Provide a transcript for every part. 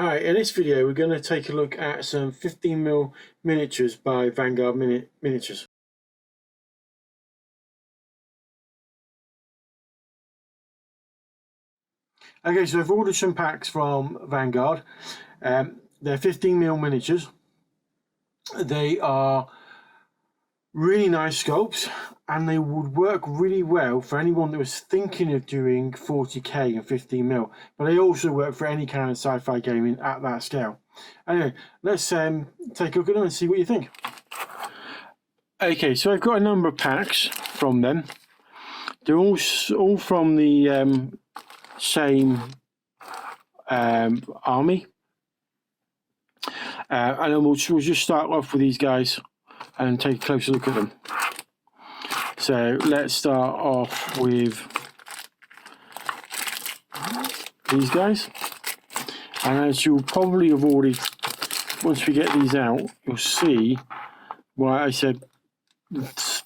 Hi, in this video we're going to take a look at some 15mm miniatures by Vanguard Miniatures. Okay, so I've ordered some packs from Vanguard. They're 15mm miniatures. They are really nice sculpts and they would work really well for anyone that was thinking of doing 40k and 15mm, but they also work for any kind of sci-fi gaming at that scale. Anyway, let's take a look at them and see what you think. Okay, so I've got a number of packs from them. They're all from the same army. And then we'll just start off with these guys and take a closer look at them. So let's start off with these guys. And as you'll probably have already, once we get these out, you'll see why I said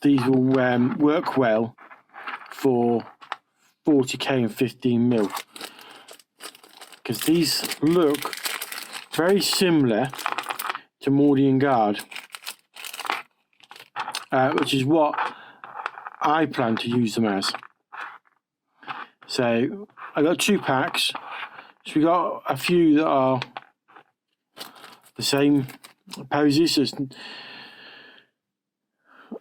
these will work well for 40k and 15mm. Because these look very similar to Mordian Guard, which is what I plan to use them as. So I got two packs. So we got a few that are the same poses, and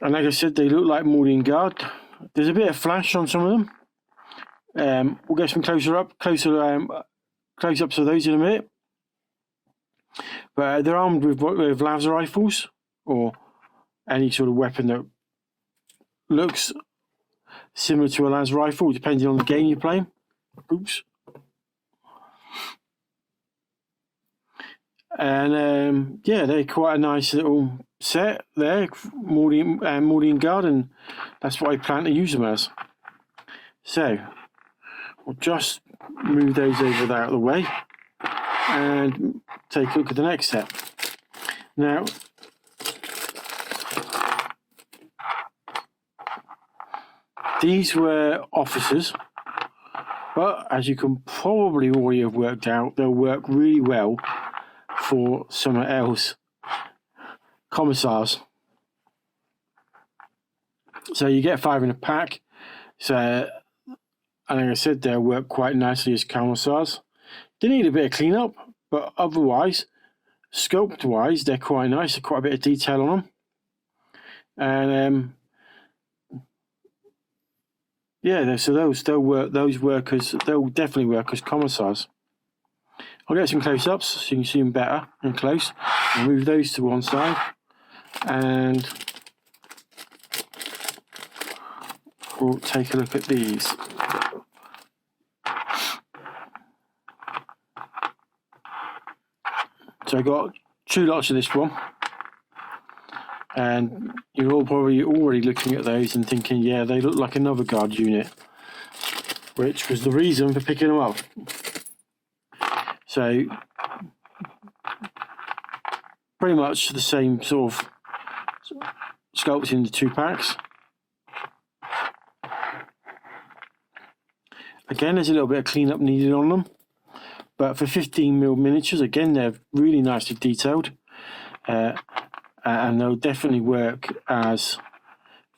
like I said, they look like Mordian Guard. There's a bit of flash on some of them. We'll get some close-ups of those in a minute. But they're armed with laser rifles or any sort of weapon that looks similar to a laser rifle, depending on the game you're playing. Oops. And yeah, they're quite a nice little set there, Mordian Guard, and that's what I plan to use them as. So we'll just move those over out of the way and take a look at the next set. Now, these were officers, but as you can probably already have worked out, they'll work really well for somewhere else. Commissars. So you get 5 in a pack. So, and like I said, they'll work quite nicely as commissars. They need a bit of cleanup, but otherwise, sculpt-wise, they're quite nice. There's quite a bit of detail on them, and yeah, so they'll definitely work as commissars. I'll get some close-ups so you can see them better and close. I'll move those to one side, and we'll take a look at these. So I got 2 lots of this one, and you're all probably already looking at those and thinking, yeah, they look like another guard unit, which was the reason for picking them up. So pretty much the same sort of sculpts in the 2 packs. Again, there's a little bit of cleanup needed on them, but for 15mm miniatures, again, they're really nicely detailed, and they'll definitely work as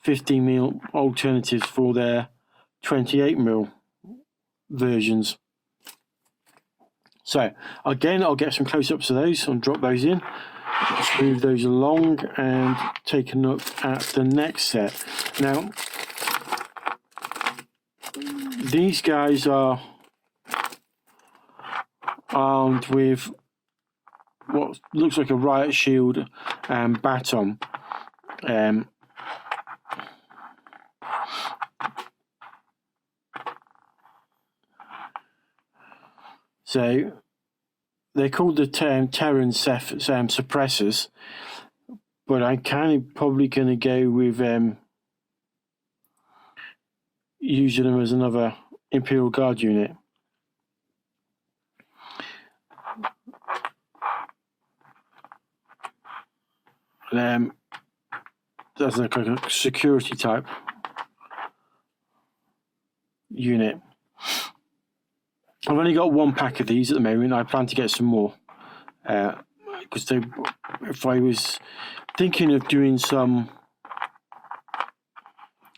15mm alternatives for their 28mm versions. So again, I'll get some close-ups of those and drop those in. Let's move those along and take a look at the next set. Now, these guys are armed with what looks like a riot shield and baton. So they're called the Terran Suppressors, but I'm probably going to go with using them as another Imperial Guard unit. That's like a security type unit. I've only got 1 pack of these at the moment. I plan to get some more. because if I was thinking of doing some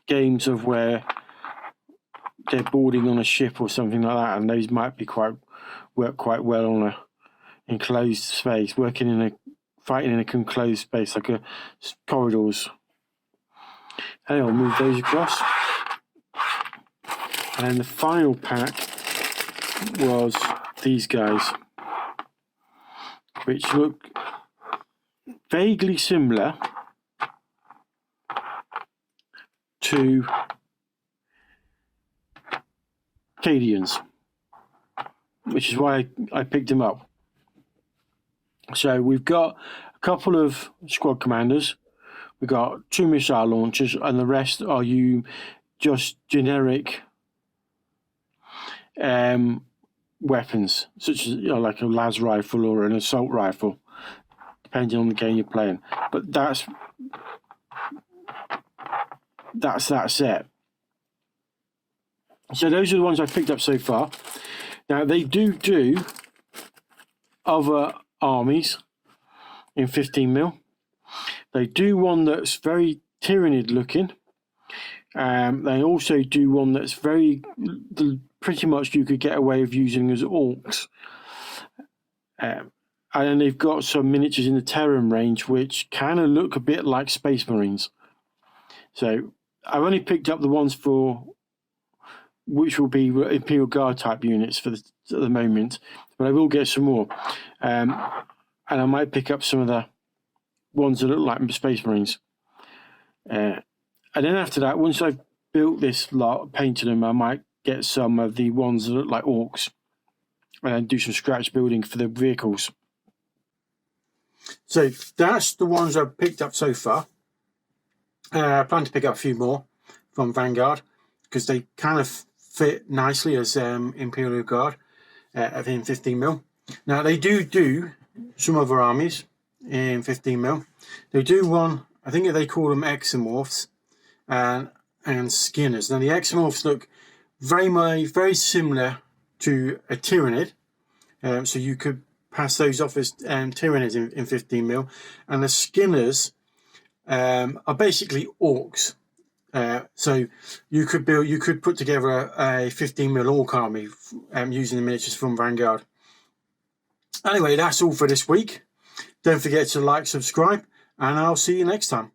games of where they're boarding on a ship or something like that, and those might be work quite well on a enclosed space, fighting in a enclosed space like corridors. And I'll move those across. And then the final pack was these guys, which look vaguely similar to Cadians, which is why I picked them up. So we've got a couple of squad commanders, we've got 2 missile launchers, and the rest are just generic weapons, such as like a las rifle or an assault rifle, depending on the game you're playing. But that's that set. So those are the ones I've picked up so far. Now they do other armies in 15mm. They do one that's very Tyranid looking. They also do one that's pretty much you could get away with using as orcs. And then they've got some miniatures in the Terran range which kind of look a bit like Space Marines. So I've only picked up the ones which will be Imperial Guard type units at the moment, but I will get some more. And I might pick up some of the ones that look like Space Marines. And then after that, once I've built this lot, painted them, I might get some of the ones that look like orcs and do some scratch building for the vehicles. So that's the ones I've picked up so far. I plan to pick up a few more from Vanguard because they kind of fit nicely as Imperial Guard in 15mm. Now they do some other armies in 15mm. They do one, I think they call them exomorphs and skinners. Now the exomorphs look very similar to a Tyranid, so you could pass those off as Tyranids in 15mm, and the skinners are basically orcs. So you could put together a 15mm orc army using the miniatures from Vanguard. Anyway, that's all for this week. Don't forget to like, subscribe, and I'll see you next time.